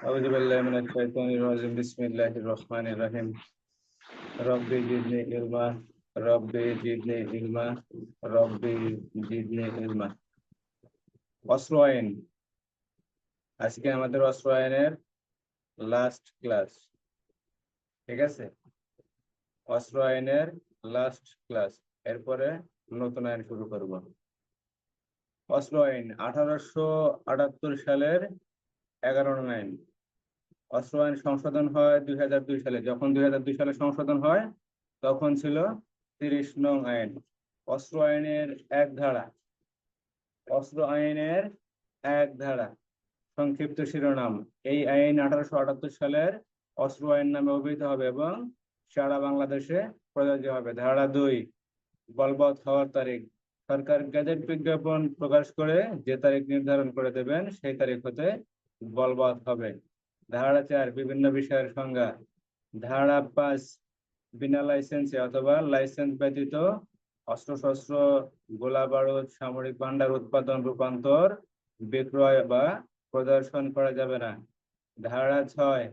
আউযু বিল্লাহি মিনাশ শাইতানির রাজিম বিসমিল্লাহির রহমানির রহিম রব্বি জিদনি ইলমা রব্বি জিদনি ইলমা রব্বি জিদনি ইলমা। অস্ত্র আইন, আজকে আমাদের অস্ত্র আইনের লাস্ট ক্লাস। ঠিক আছে, অস্ত্র আইনের লাস্ট ক্লাস, এরপরে নতুন আইন শুরু করব। অস্ত্র আইন 1878 সালের 11 নং আইন। অস্ত্র আইন সংশোধন হয় 2002 সালে। যখন 2002 সালে সংশোধন হয় তখন ছিল 30 নং আইন। অস্ত্র আইনের এক ধারা, অস্ত্র আইনের এক ধারা, সংক্ষিপ্ত শিরোনাম: এই আইন 1878 সালের অস্ত্র আইন নামে অভিহিত হবে এবং সারা বাংলাদেশে প্রযোজ্য হবে। ধারা 2, বলবৎ হওয়ার তারিখ: সরকার গেজেট বিজ্ঞাপন প্রকাশ করে যে তারিখ নির্ধারণ করে দেবেন সেই তারিখ হতে বলবৎ হবে। ধারা 4, বিভিন্ন বিষয়ের সংজ্ঞা: ধারা 5, বিনা লাইসেন্সে অথবা লাইসেন্স ব্যতীত অস্ত্রশস্ত্র, গোলা বারুদ, সামরিক ভান্ডার উৎপাদন, রূপান্তর, বিক্রয় বা প্রদর্শন করা যাবে না। ধারা 6,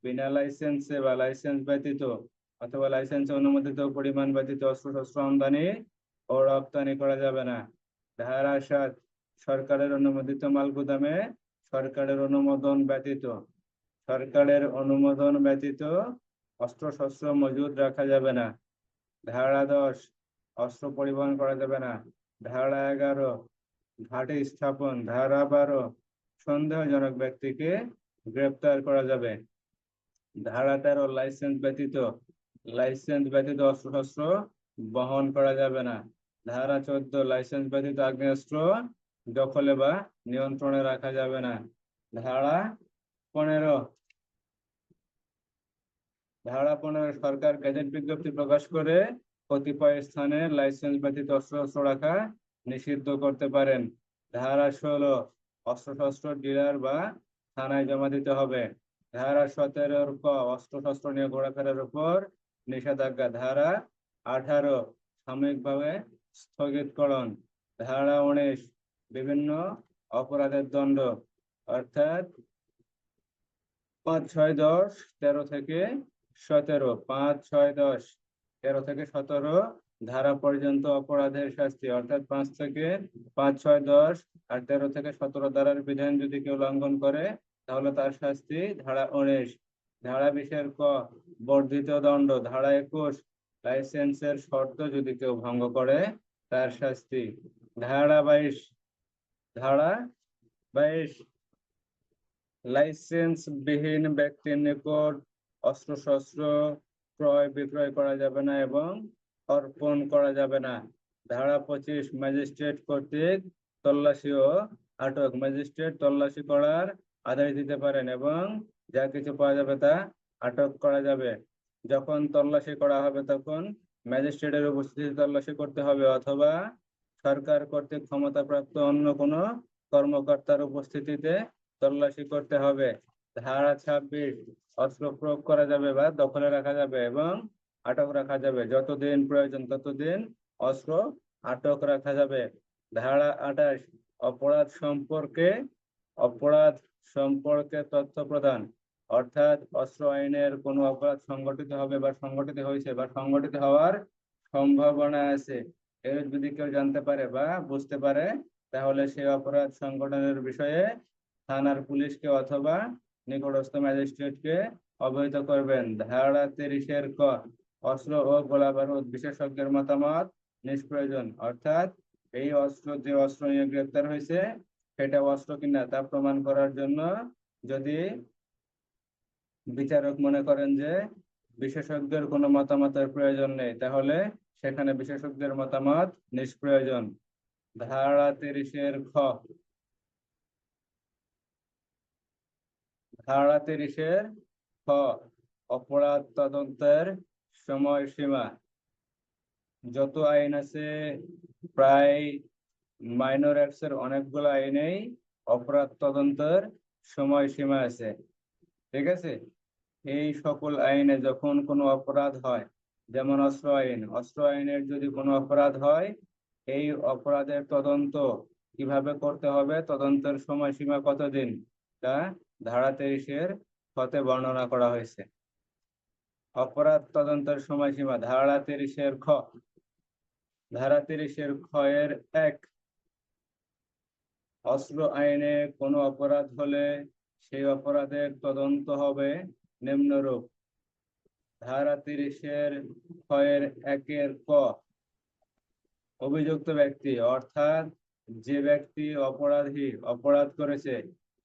বিনা লাইসেন্সে বা লাইসেন্স ব্যতীত অথবা লাইসেন্সে অনুমোদিত পরিমাণ ব্যতীত অস্ত্রশস্ত্র আমদানি ও রপ্তানি করা যাবে না। ধারা 7, সরকারের অনুমোদিত মাল গুদামে সরকারের অনুমোদন ব্যতীত অস্ত্রশস্ত্র মজুদ রাখা যাবে না। ধারা 10, অস্ত্র পরিবহন করা যাবে না। ধারা 11, ঘাঁটি স্থাপন। ধারা 12, সন্দেহজনক ব্যক্তিকে গ্রেপ্তার করা যাবে। ধারা 13, লাইসেন্স ব্যতীত অস্ত্রশস্ত্র বহন করা যাবে না। ধারা 14, লাইসেন্স ব্যতীত আগ্নেয়াস্ত্র দখলে বা নিয়ন্ত্রণে রাখা যাবে না। ধারা 15, সরকার গেজেট বিজ্ঞপ্তি প্রকাশ করে কতিপয় স্থানে লাইসেন্স ব্যতীত অস্ত্রশস্ত্র রাখা নিষিদ্ধ করতে পারেন। ধারা 16, অস্ত্রশস্ত্র ডিলার বা থানায় জমা দিতে হবে। ধারা 17 ক, অস্ত্রশস্ত্র নিয়ে ঘোরাফেরার উপর নিষেধাজ্ঞা। ধারা 18, সাময়িকভাবে স্থগিতকরণ। ধারা 19, বিভিন্ন অপরাধের দণ্ড, অর্থাৎ 5, 6, 10, 13 থেকে 17, 5, 6, 10, 13 থেকে 17 ধারা পর্যন্ত অপরাধের শাস্তি, অর্থাৎ 5 থেকে 5, 6, 10 আর 13 থেকে 17 ধারার বিধান যদি কেউ লঙ্ঘন করে তাহলে তার শাস্তি। ধারা 19। ধারা 20 ক, বর্ধিত দণ্ড। ধারা 21, লাইসেন্সের শর্ত যদি কেউ ভঙ্গ করে তার শাস্তি। ধারা 22, লাইসেন্স বিহীন ব্যক্তির নিকট অস্ত্রশস্ত্র ক্রয় বিক্রয় করা যাবে না এবং অর্পণ করা যাবে না। ধারা 25, ম্যাজিস্ট্রেট কর্তৃক তল্লাশি ও আটক। ম্যাজিস্ট্রেট তল্লাশি করার আদেশ দিতে পারেন এবং যা কিছু পাওয়া যাবে তা আটক করা যাবে। যখন তল্লাশি করা হবে তখন ম্যাজিস্ট্রেটের উপস্থিতি তল্লাশি করতে হবে অথবা সরকার কর্তৃক ক্ষমতাপ্রাপ্ত অন্য কোনো কর্মকর্তার উপস্থিতিতে তল্লাশি করতে হবে। ধারা 26, অস্ত্র প্রয়োগ করা যাবে বা দখলে রাখা যাবে এবং আটক রাখা যাবে। যতদিন প্রয়োজন ততদিন অস্ত্র আটক রাখা যাবে। ধারা 28, অপরাধ সম্পর্কে তথ্য প্রদান, অর্থাৎ অস্ত্র আইনের কোনো অপরাধ সংগঠিত হবে বা সংগঠিত হয়েছে বা সংগঠিত হওয়ার সম্ভাবনা আছে, এর যদি কেউ জানতে পারে বা বুঝতে পারে তাহলে সেই অপরাধ সংগঠনের বিষয়ে থানার পুলিশকে অথবা নিকটস্থ ম্যাজিস্ট্রেটকে অবহিত করবেন। ধারা 30 ক, অস্ত্র ও গোলা বারুদ বিশেষজ্ঞের মতামত নিষ্প্রয়োজন, অর্থাৎ এই যে অস্ত্র নিয়ে গ্রেপ্তার হয়েছে সেটা অস্ত্র কিনা তা প্রমাণ করার জন্য যদি বিচারক মনে করেন যে বিশেষজ্ঞের কোনো মতামতের প্রয়োজন নেই তাহলে সেখানে বিশেষজ্ঞের মতামত নিষ্প্রয়োজন। ধারা 30 খ, অপরাধ তদন্তের সময়সীমা। যত আইন আছে প্রায় মাইনর অ্যাক্টস এর অনেকগুলো আইনেই অপরাধ তদন্তের সময়সীমা আছে। ঠিক আছে, এই সকল আইনে যখন কোনো অপরাধ হয়, যেমন অস্ত্র আইনের যদি কোনো অপরাধ হয় এই অপরাধের তদন্ত কিভাবে করতে হবে, তদন্তের সময়সীমা কতদিন তা ধারা 23-এর খতে বর্ণনা করা হয়েছে। অপরাধ তদন্তের সময়সীমা ধারা 30-এর খ। ধারা 30-এর খ-এর 1, অস্ত্র আইনে কোনো অপরাধ হলে সেই অপরাধের তদন্ত হবে নিম্নরূপ। ধারা 30-এর খ-এর 1-এর ক, অভিযুক্ত ব্যক্তি অর্থাৎ যে ব্যক্তি অপরাধ করেছে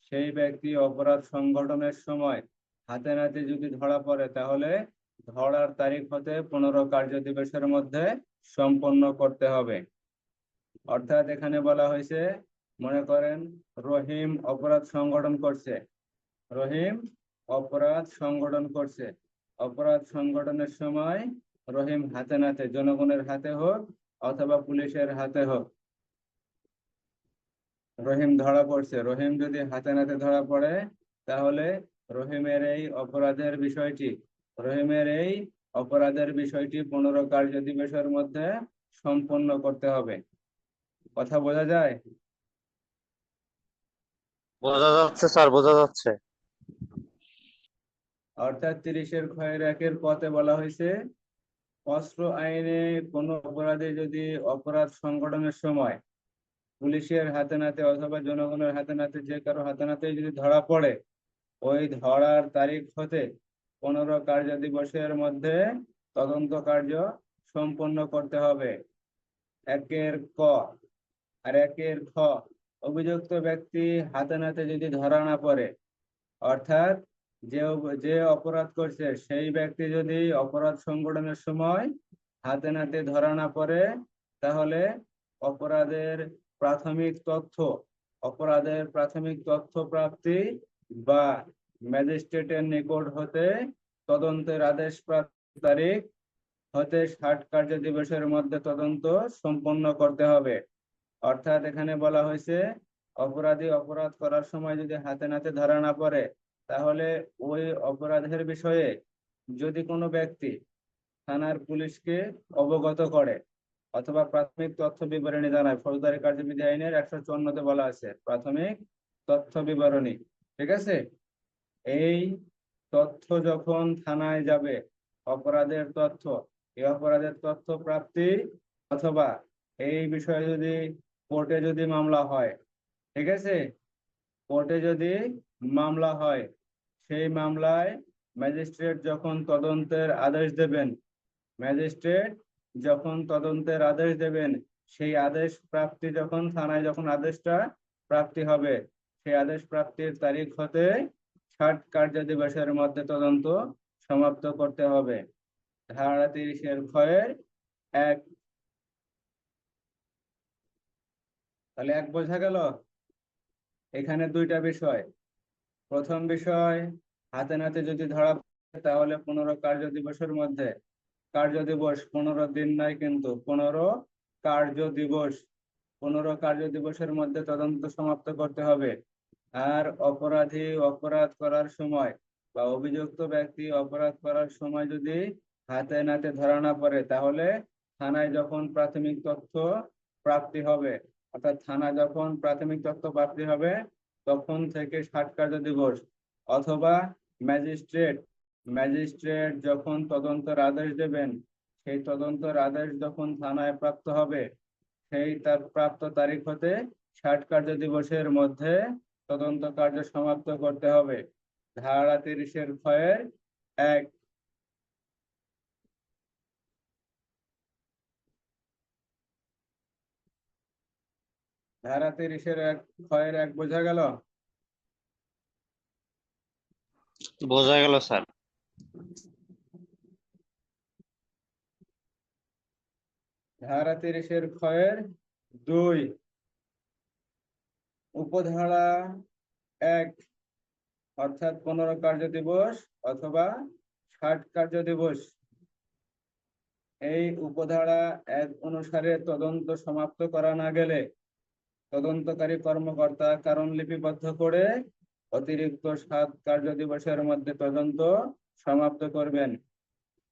সেই ব্যক্তি অপরাধ সংঘটনের সময় হাতে নাতে যদি ধরা পড়ে তাহলে ধরার তারিখ হতে 15 কার্যদিবসের মধ্যে সম্পন্ন করতে হবে। অর্থাৎ এখানে বলা হয়েছে, মনে করেন রহিম অপরাধ সংগঠন করছে, অপরাধ সংগঠনের সময় রহিম হাতে নাতে, জনগণের হাতে হোক অথবা পুলিশের হাতে হোক, রহিম ধরা পড়ছে। রহিম যদি হাতে নাতে ধরা পড়ে তাহলে রহিমের এই অপরাধের বিষয়টি 15 কার্যদিবসের মধ্যে সম্পন্ন করতে হবে। কথা বোঝা যায়? বোঝা যাচ্ছে স্যার, বোঝা যাচ্ছে। অর্থাৎ 30-এর খ-এর 1-এর পথে বলা হয়েছে, অস্ত্র আইনে কোনো অপরাধে যদি অপরাধ সংগঠনের সময় পুলিশের হাতে নাতে অথবা জনগণের হাতে নাতে, যে কারো হাতে নাতে যদি ধরা পড়ে, ওই ধরার তারিখ হতে 15 কার্যদিবসের মধ্যে তদন্ত কার্য সম্পন্ন করতে হবে। 1-এর ক আর 1-এর খ, অভিযুক্ত ব্যক্তি হাতে নাতে যদি ধরা না পড়ে, অর্থাৎ যে অপরাধ করছে সেই ব্যক্তি যদি অপরাধ সংগঠনের সময় হাতে নাতে ধরা না পড়ে তাহলে অপরাধের প্রাথমিক তথ্য প্রাপ্তি বা ম্যাজিস্ট্রেটের নিকট হতে তদন্তের আদেশ প্রাপ্তির তারিখ হতে 60 কার্যদিবসের মধ্যে তদন্ত সম্পন্ন করতে হবে। অর্থাৎ এখানে বলা হয়েছে, অপরাধী অপরাধ করার সময় যদি হাতে নাতে ধরা না পড়ে তাহলে ওই অপরাধের বিষয়ে যদি কোনো ব্যক্তি থানার পুলিশকে অবগত করে অথবা প্রাথমিক তথ্য বিবরণী জানায়, ফৌজদারি কার্যবিধি আইনের 154-তে বলা আছে প্রাথমিক তথ্য বিবরণী, ঠিক আছে? এই তথ্য যখন থানায় যাবে, অপরাধের তথ্য প্রাপ্তি অথবা এই বিষয়ে যদি কোর্টে যদি মামলা হয়, ঠিক আছে, কোর্টে যদি মামলা হয়, সেই মামলায় ম্যাজিস্ট্রেট যখন তদন্তের আদেশ দেবেন, সেই আদেশ প্রাপ্তি যখন থানায় যখন আদেশটা প্রাপ্তি হবে, সেই আদেশ প্রাপ্তির তারিখ হতে 60 কার্যদিবসের মধ্যে তদন্ত সমাপ্ত করতে হবে। ধারা 30-এর খ-এর 1। তাহলে 1 বোঝা গেল। এখানে 2টা বিষয়। প্রথম বিষয়, হাতে নাতে যদি ধরা পড়ে তাহলে 15 কার্যদিবসের মধ্যে, কার্যদিবস 15 দিন নয় কিন্তু 15 কার্যদিবস, 15 কার্যদিবসের মধ্যে তদন্ত সমাপ্ত করতে হবে। আর অপরাধী অপরাধ করার সময় বা অভিযুক্ত ব্যক্তি অপরাধ করার সময় যদি হাতে নাতে ধরা না পড়ে তাহলে থানায় যখন প্রাথমিক তথ্য প্রাপ্তি হবে, অর্থাৎ থানা যখন প্রাথমিক তথ্য প্রাপ্তি হবে তখন থেকে 60 কার্যদিবস, অথবা ম্যাজিস্ট্রেট যখন তদন্তের আদেশ দেবেন, সেই তদন্তের আদেশ যখন থানায় প্রাপ্ত হবে সেই তার প্রাপ্ত তারিখ হতে 60 কার্যদিবসের মধ্যে তদন্ত কার্য সমাপ্ত করতে হবে। ধারা 30-এর খ-এর 1। ধারা 30-এর খ-এর 1 বোঝা গেল? বোঝা গেল স্যার। ধারা 30-এর খ-এর 2, উপধারা 1, অর্থাৎ 15 কার্যদিবস অথবা 60 কার্যদিবস, এই উপধারা 1 অনুসারে তদন্ত সমাপ্ত করা না গেলে তদন্তকারী কর্মকর্তা কারণ লিপিবদ্ধ করে অতিরিক্ত 7 কার্যদিবসের মধ্যে তদন্ত সমাপ্ত করবেন।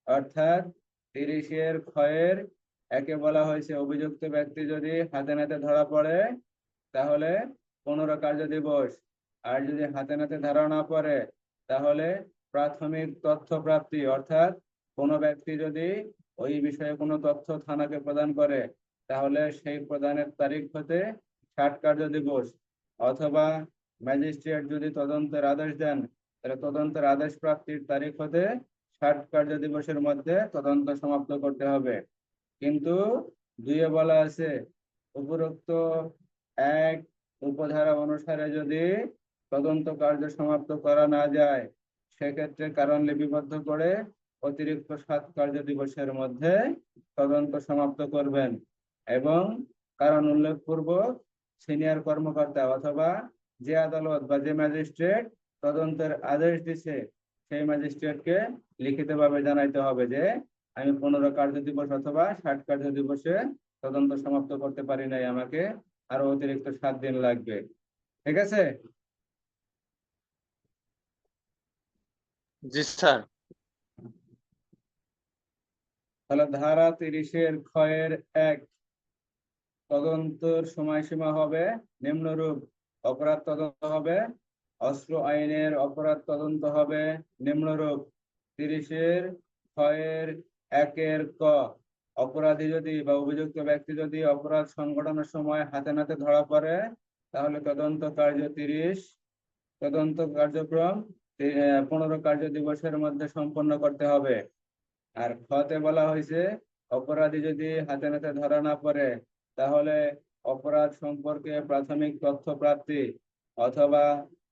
অর্থাৎ 30-এর খ-এর 1-এ বলা হয়েছে, অভিযুক্ত ব্যক্তি যদি হাতে নাতে ধরা পড়ে তাহলে 15 কার্যদিবস, আর যদি হাতে নাতে ধরা না পড়ে তাহলে প্রাথমিক তথ্য প্রাপ্তি, অর্থাৎ কোনো ব্যক্তি যদি ওই বিষয়ে কোনো তথ্য থানাকে প্রদান করে তাহলে সেই প্রদানের তারিখ হতে 60 কার্য দিবস, অথবা ম্যাজিস্ট্রেট যদি তদন্তের আদেশ দেন তাহলে তদন্তের আদেশ প্রাপ্তির তারিখ হতে 60 কার্য দিবসের মধ্যে তদন্ত সমাপ্ত করতে হবে। কিন্তু দুইয়ে বলা আছে উপরোক্ত এক উপধারা অনুসারে যদি তদন্ত কার্য সমাপ্ত করা না যায় সেক্ষেত্রে কারণ লিপিবদ্ধ করে অতিরিক্ত 7 কার্য দিবসের মধ্যে তদন্ত সমাপ্ত করবেন এবং কারণ উল্লেখপূর্বক সিনিয়র কর্মকর্তা অথবা যে আদালত বা যে ম্যাজিস্ট্রেট তদন্তের আদেশ দিছে সেই ম্যাজিস্ট্রেটকে লিখিতভাবে জানাইতে হবে যে আমি 15 কার্য দিবস অথবা 60 কার্য দিবসে তদন্ত সমাপ্ত করতে পারি নাই, আমাকে আরো অতিরিক্ত 7 দিন লাগবে। ঠিক আছে? জি স্যার। তাহলে ধারা 30-এর ক্ষয়ের 1 তদন্তের সময়সীমা হবে নিম্নরূপ। অপরাধ তদন্ত হবে, অস্ত্র আইনের অপরাধ তদন্ত হবে নিম্নরূপ। 30-এর ক্ষয়ের 1-এর ক, অপরাধী যদি বা অভিযুক্ত ব্যক্তি যদি অপরাধ সংঘটনের সময় হাতে নাতে ধরা পড়ে তাহলে তদন্ত কার্য 30 তদন্ত কার্যক্রম 15 কার্য দিবসের মধ্যে সম্পন্ন করতে হবে। আর খতে বলা হয়েছে অপরাধী যদি হাতে নাতে ধরা না পড়ে তাহলে অপরাধ সম্পর্কে প্রাথমিক তথ্য প্রাপ্তি অথবা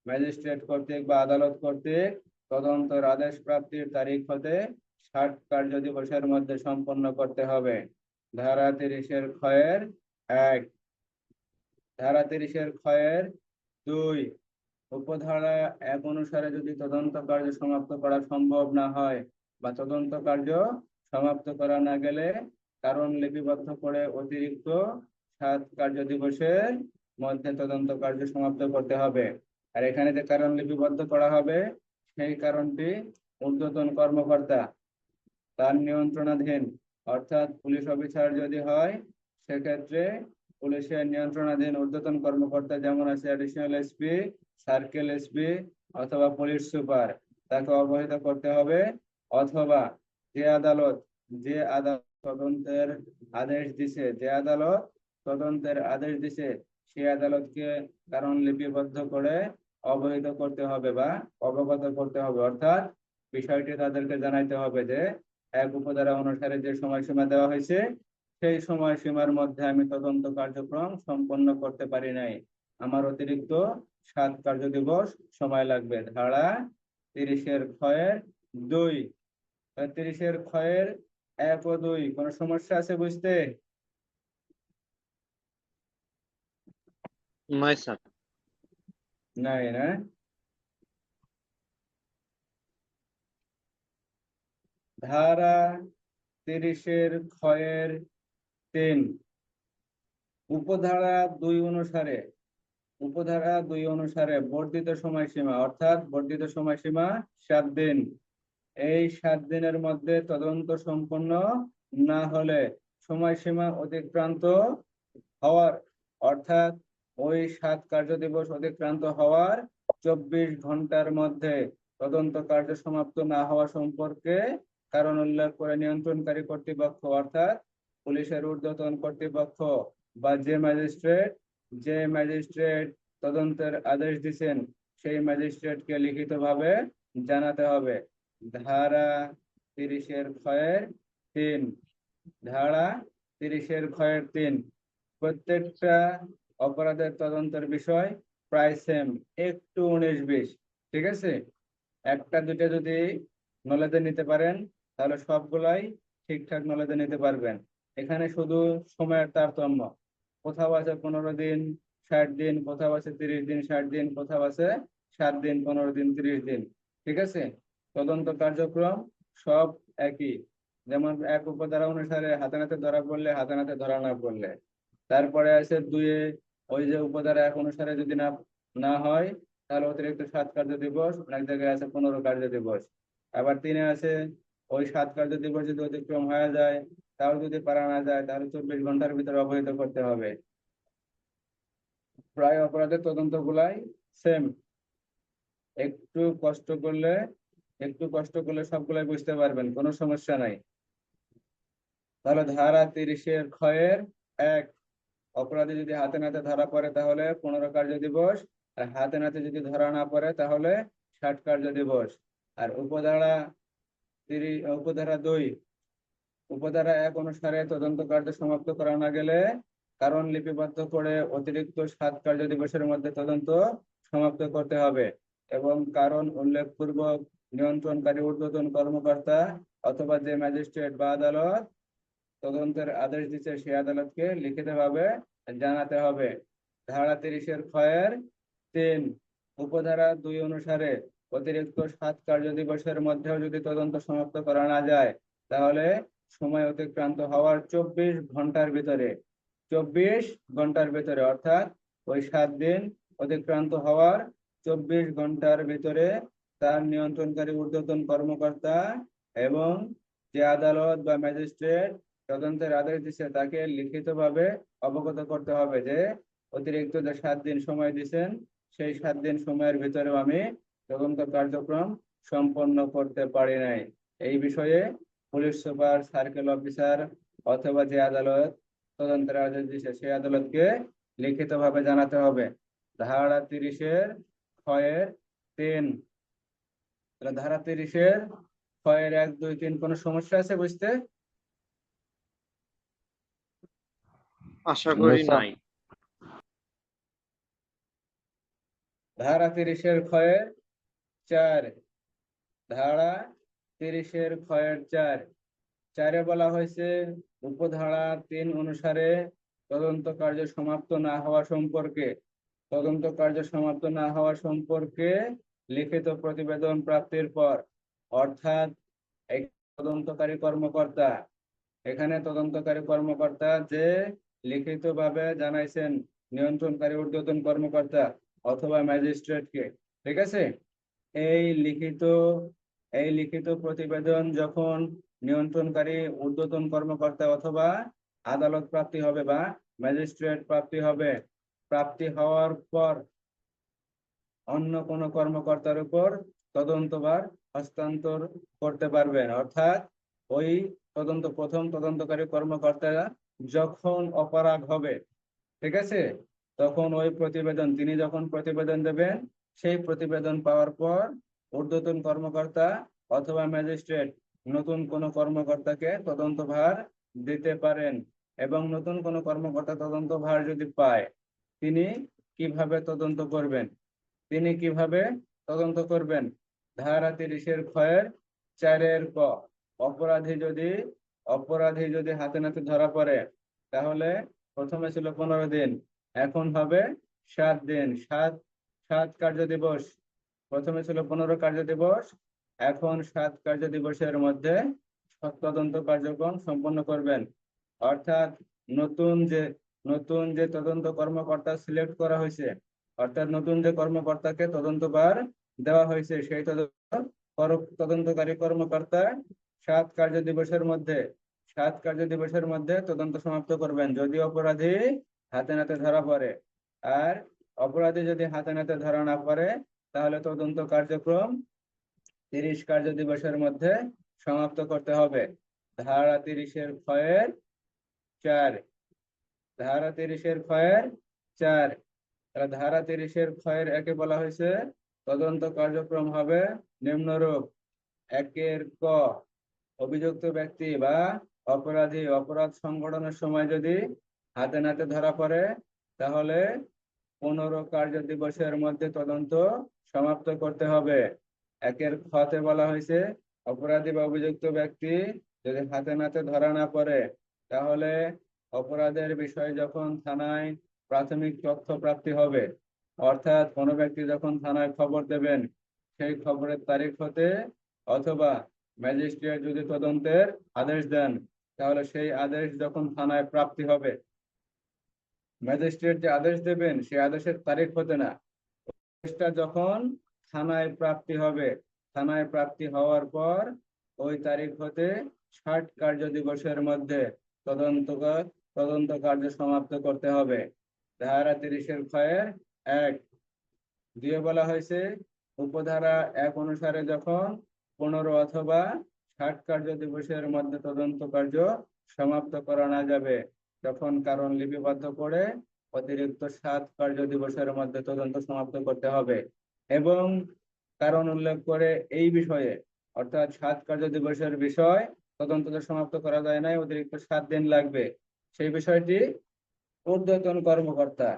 ম্যাজিস্ট্রেট কর্তৃক বা আদালত কর্তৃক তদন্তের আদেশ প্রাপ্তির তারিখ হতে 60 কার্য দিবসের মধ্যে সম্পন্ন করতে হবে। ধারা 30-এর ক্ষয়ের 1। ধারা 30-এর ক্ষয়ের 2, উপধারা 1 অনুসারে যদি তদন্ত কার্য সমাপ্ত করা সম্ভব না হয় বা তদন্ত কার্য সমাপ্ত করা না গেলে কারণ লিপিবদ্ধ করে অতিরিক্ত 7 কার্য দিবসের মধ্যে তদন্ত কার্য সমাপ্ত করতে হবে। আর এখানে যে কারণ লিপিবদ্ধ করা হবে সেই কারণটি ঊর্ধ্বতন কর্মকর্তা তার নিয়ন্ত্রণাধীন, অর্থাৎ পুলিশ অফিসার যদি হয় সেক্ষেত্রে পুলিশের নিয়ন্ত্রণাধীন ঊর্ধ্বতন কর্মকর্তা যেমন আছে অ্যাডিশনাল এসপি, সার্কেল এসপি অথবা পুলিশ সুপার, তাকে অবহিত করতে হবে। অথবা যে আদালত তদন্তের আদেশ দিছে সেই আদালতকে কারণ লিপিবদ্ধ করে অবহিত করতে হবে বা অবগত করতে হবে, অর্থাৎ বিষয়টি তাদেরকে জানাইতে হবে যে 1 উপধারা অনুসারে যে সময়সীমা দেওয়া হয়েছে সেই সময়সীমার মধ্যে আমি তদন্ত কার্যক্রম সম্পন্ন করতে পারি নাই, আমার অতিরিক্ত 7 কার্য দিবস সময় লাগবে। ধারা 30-এর ক্ষয়ের 2। 30-এর ক্ষয়ের 1 ও 2 কোনো সমস্যা আছে বুঝতে? নয় স্যার। নাই না? ধারা 30-এর ক্ষয়ের 3, উপধারা 2 অনুসারে বর্ধিত সময়সীমা, অর্থাৎ বর্ধিত সময়সীমা 7 দিন। এই 7 দিনের মধ্যে তদন্ত সম্পন্ন না হলে সময়সীমা অতিক্রান্ত হওয়ার, অর্থাৎ ওই 7 কার্য দিবস অতিক্রান্ত হওয়ার 24 ঘন্টার মধ্যে তদন্ত কার্য সমাপ্ত না হওয়া সম্পর্কে কারণ উল্লেখ করে নিয়ন্ত্রণকারী কর্তৃপক্ষ অর্থাৎ পুলিশের ঊর্ধ্বতন কর্তৃপক্ষ বা যে ম্যাজিস্ট্রেট তদন্তের আদেশ দিচ্ছেন সেই ম্যাজিস্ট্রেটকে লিখিতভাবে জানাতে হবে। ধারা 30-এর ক্ষয়ের 3। ধারা 30-এর ক্ষয়ের 3, প্রত্যেকটা অপরাধের তদন্তের বিষয় প্রায় সেম, একটু 19-20। ঠিক আছে? একটা দুইটা যদি নলেজে নিতে পারেন তাহলে সবগুলাই ঠিকঠাক নলেজে নিতে পারবেন। এখানে শুধু সময়ের তারতম্য, কোথাও আছে 15 দিন 60 দিন, কোথাও আছে 30 দিন 60 দিন, কোথাও আছে 7 দিন 15 দিন 30 দিন। ঠিক আছে? তদন্ত কার্যক্রম সব একই, যেমন 1 উপধারা অনুসারে হাতে নাতে ধরা পড়লে হাতে নাতে ধরা না পড়লে। তারপরে আছে 2-এ ওই যে উপধারা 1 অনুসারে যদি না না হয় তাহলে অতিরিক্ত 7 কার্য দিবস, অনেক জায়গায় আছে 15 কার্য দিবস। আবার 3-এ আছে ওই 7 কার্য দিবস যদি অতিক্রম হয়ে যায় তাও যদি পারা না যায় তাহলে 24 ঘন্টার ভিতরে অবহিত করতে হবে। প্রায় অপরাধের তদন্ত গুলাই সেম। একটু কষ্ট করলে সবগুলাই বুঝতে পারবেন, কোনো সমস্যা নাই। তাহলে ধারা 30-এর ক্ষয়ের 1, অপরাধী যদি হাতে নাতে ধরা পড়ে তাহলে 15 কার্য দিবস, আর হাতে নাতে যদি ধরা না পড়ে তাহলে 60 কার্য দিবস। আর উপধারা 2, উপধারা 1 অনুসারে তদন্ত কার্য সমাপ্ত করা না গেলে কারণ লিপিবদ্ধ করে অতিরিক্ত 7 কার্য দিবসের মধ্যে তদন্ত সমাপ্ত করতে হবে, এবং কারণ উল্লেখপূর্বক নিয়ন্ত্রণকারী ঊর্ধ্বতন কর্মকর্তা অথবা যে ম্যাজিস্ট্রেট বা আদালত তদন্তের আদেশ দিচ্ছে সেই আদালতকে লিখিতভাবে জানাতে হবে। ধারা 30-এর ক্ষয়ের 3, উপধারা 2 অনুসারে অতিরিক্ত 7 কার্য দিবসের মধ্যেও যদি তদন্ত সমাপ্ত করা না যায় তাহলে সময় অতিক্রান্ত হওয়ার 24 ঘন্টার ভিতরে অর্থাৎ ওই 7 দিন অতিক্রান্ত হওয়ার 24 ঘন্টার ভিতরে তার নিয়ন্ত্রণকারী ঊর্ধ্বতন কর্মকর্তা এবং যে আদালত বা ম্যাজিস্ট্রেট তদন্তের আদেশ দিচ্ছে তাকে লিখিতভাবে অবগত করতে হবে যে অতিরিক্ত যে 7 দিন সময় দিচ্ছেন সেই 7 দিন সময়ের ভিতরেও আমি তদন্ত কার্যক্রম সম্পন্ন করতে পারি নাই। এই বিষয়ে পুলিশ সুপার, সার্কেল অফিসার অথবা যে আদালত তদন্তের আদেশ দিচ্ছে সেই আদালতকে লিখিতভাবে জানাতে হবে। ধারা 30-এর ক্ষয়ের 3, ধারা 30-এর ক্ষয়ের 1, 2, 3 কোনো সমস্যা আছে বুঝতে? আশা করি নাই। ধারা 30-এর ক্ষয়ের 4, ধারা 30-এর ক্ষয়ের 4 বলা হয়েছে উপধারা 3 অনুসারে তদন্ত কার্য সমাপ্ত না হওয়া সম্পর্কে লিখিত প্রতিবেদন প্রাপ্তির পর, অর্থাৎ এখানে তদন্তকারী কর্মকর্তা যে লিখিতভাবে জানাইছেন নিয়ন্ত্রণকারী ঊর্ধ্বতন কর্মকর্তা অথবা ম্যাজিস্ট্রেটকে, ঠিক আছে? এই লিখিত প্রতিবেদন যখন নিয়ন্ত্রণকারী ঊর্ধ্বতন কর্মকর্তা অথবা আদালত প্রাপ্তি হবে বা ম্যাজিস্ট্রেট প্রাপ্তি হওয়ার পর অন্য কোনো কর্মকর্তার উপর তদন্তভার হস্তান্তর করতে পারবেন। অর্থাৎ ওই প্রথম তদন্তকারী কর্মকর্তা যখন অপরাগ হবে, ঠিক আছে, তখন তিনি যখন প্রতিবেদন দেবেন সেই প্রতিবেদন পাওয়ার পর ঊর্ধ্বতন কর্মকর্তা অথবা ম্যাজিস্ট্রেট নতুন কোনো কর্মকর্তাকে তদন্তভার দিতে পারেন। এবং নতুন কোনো কর্মকর্তা তদন্তভার যদি পায় তিনি কিভাবে তদন্ত করবেন? ধারা 30-এর ক্ষয়ের 4-এর ক, অপরাধী যদি হাতে নাতে ধরা পড়ে তাহলে প্রথমে ছিল 15 দিন, এখন হবে 7 দিন, 7 কার্য দিবস। প্রথমে ছিল 15 কার্য দিবস, এখন 7 কার্য দিবসের মধ্যে তদন্ত কার্যক্রম সম্পন্ন করবেন। অর্থাৎ নতুন যে তদন্ত কর্মকর্তা সিলেক্ট করা হয়েছে, অর্থাৎ নতুন যে কর্মকর্তাকে তদন্তভার দেওয়া হয়েছে সেই তদন্তকারী কর্মকর্তা 7 কার্য দিবসের মধ্যে তদন্ত সমাপ্ত করবেন যদি অপরাধী হাতে নাতে ধরা পড়ে। আর অপরাধী যদি হাতে নাতে ধরা না পড়ে তাহলে তদন্ত কার্যক্রম 30 কার্য দিবসের মধ্যে সমাপ্ত করতে হবে। ধারা 30-এর ক্ষয়ের 4, ধারা 30-এর ক্ষয়ের 4, ধারা 30-এর ক্ষয়ের 1-এ বলা হয়েছে তদন্ত কার্যক্রম হবে নিম্নরূপ। 1-এর ক, অভিযুক্ত ব্যক্তি বা অপরাধী অপরাধ সংঘটনের সময় যদি হাতে নাতে ধরা পড়ে তাহলে 15 কার্য দিবসের মধ্যে তদন্ত সমাপ্ত করতে হবে। 1-এর খতে বলা হয়েছে অপরাধী বা অভিযুক্ত ব্যক্তি যদি হাতে নাতে ধরা না পড়ে তাহলে অপরাধের বিষয়ে যখন থানায় প্রাথমিক তথ্য প্রাপ্তি হবে, অর্থাৎ কোনো ব্যক্তি যখন থানায় খবর দেবেন সেই খবরের তারিখ হতে অথবা ম্যাজিস্ট্রেট যদি তদন্তের আদেশ দেন তাহলে সেই আদেশ যখন থানায় প্রাপ্তি হবে, ম্যাজিস্ট্রেট যে আদেশ দেবেন সেই আদেশের তারিখ হতে না, আদেশটা যখন থানায় প্রাপ্তি হওয়ার পর ওই তারিখ হতে 60 কার্য দিবসের মধ্যে তদন্ত কার্য সমাপ্ত করতে হবে। ধারা 30-এর ক্ষয়ের 1, 2 বলা হয়েছে উপধারা 1 অনুসারে যখন 15 অথবা 60 কার্য দিবসের মধ্যে তদন্ত কার্য সমাপ্ত করা না যাবে, তখন কারণ লিপিবদ্ধ করে অতিরিক্ত 7 কার্য দিবসের মধ্যে তদন্ত সমাপ্ত করতে হবে। এবং কারণ উল্লেখ করে এই বিষয়ে, অর্থাৎ 7 কার্য দিবসের বিষয় তদন্ত সমাপ্ত করা যায় না, অতিরিক্ত 7 দিন লাগবে, সেই বিষয়টি ঊর্ধ্বতন কর্মকর্তা,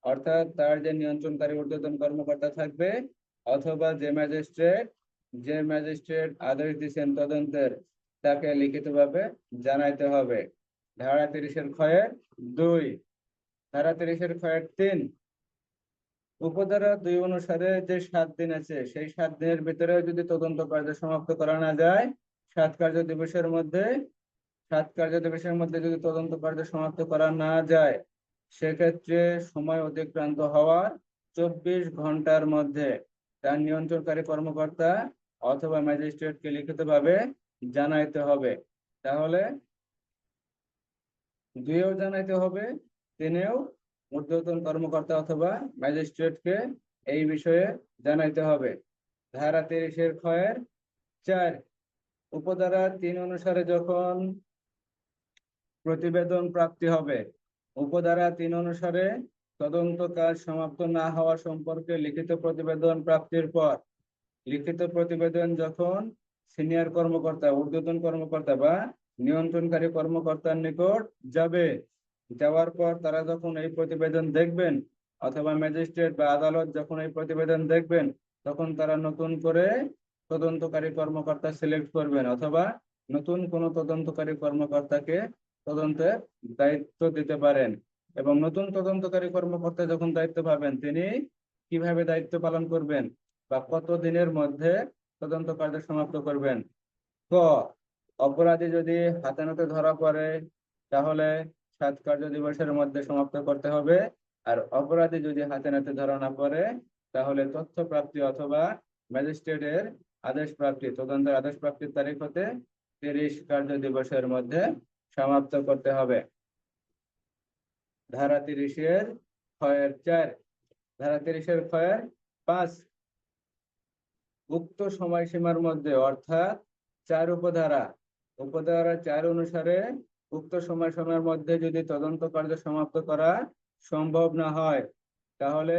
অর্থাৎ তার যে নিয়ন্ত্রণকারী ঊর্ধ্বতন কর্মকর্তা থাকবে অথবা যে ম্যাজিস্ট্রেট আদেশ দিচ্ছেন তদন্তের, তাকে লিখিতভাবে জানাইতে হবে। ধারা 30-এর ক্ষয়ের 2, ধারা 30-এর ক্ষয়ের 3, উপধারা 2 অনুসারে যে 7 দিন আছে, সেই 7 দিনের ভিতরে যদি তদন্ত কার্য সমাপ্ত করা না যায়, 7 কার্য দিবসের মধ্যে যদি তদন্ত কার্য সমাপ্ত করা না যায়, সেক্ষেত্রে সময় অতিক্রান্ত হওয়ার 24 ঘন্টার মধ্যে তার নিয়ন্ত্রণকারী কর্মকর্তা অথবা ম্যাজিস্ট্রেটকে লিখিতভাবে জানাইতে হবে। তাহলে 2-এও জানাইতে হবে, 3-এও ঊর্ধ্বতন কর্মকর্তা অথবা ম্যাজিস্ট্রেটকে এই বিষয়ে জানাইতে হবে। ধারা 30-এর ক্ষয়ের 4, উপধারা 3 অনুসারে যখন প্রতিবেদন প্রাপ্তি হবে, উপধারা 3 অনুসারে তদন্ত কাজ সমাপ্ত না হওয়া সম্পর্কে লিখিত প্রতিবেদন প্রাপ্তির পর, লিখিত প্রতিবেদন যখন সিনিয়র কর্মকর্তা, ঊর্ধ্বতন কর্মকর্তা বা নিয়ন্ত্রণকারী কর্মকর্তার নিকট যাবে, যাওয়ার পর তারা যখন এই প্রতিবেদন দেখবেন অথবা ম্যাজিস্ট্রেট বা আদালত যখন এই প্রতিবেদন দেখবেন, তখন তারা নতুন করে তদন্তকারী কর্মকর্তা সিলেক্ট করবেন অথবা নতুন কোনো তদন্তকারী কর্মকর্তাকে তদন্তের দায়িত্ব দিতে পারেন। এবং নতুন তদন্তকারী কর্মকর্তা যখন দায়িত্ব পাবেন, তিনি কিভাবে দায়িত্ব পালন করবেন বা কত দিনের মধ্যে তদন্ত কার্য সমাপ্ত করবেন। ক, অপরাধী যদি হাতে নাতে ধরা পড়ে, তাহলে 7 কার্য দিবসের মধ্যে সমাপ্ত করতে হবে। আর অপরাধী যদি হাতে নাতে ধরা না পড়ে, তাহলে তথ্য প্রাপ্তি অথবা ম্যাজিস্ট্রেটের আদেশ প্রাপ্তি, তদন্তের আদেশ প্রাপ্তির তারিখ হতে 30 কার্য দিবসের মধ্যে সমাপ্ত করতে হবে। ধারা 30-এর ক্ষয়ের 4, ধারা 30-এর ক্ষয়ের 5, উক্ত সময়সীমার মধ্যে, অর্থাৎ 4 উপধারা 4 অনুসারে উক্ত সময়সীমার মধ্যে যদি তদন্ত কার্য সমাপ্ত করা সম্ভব না হয়, তাহলে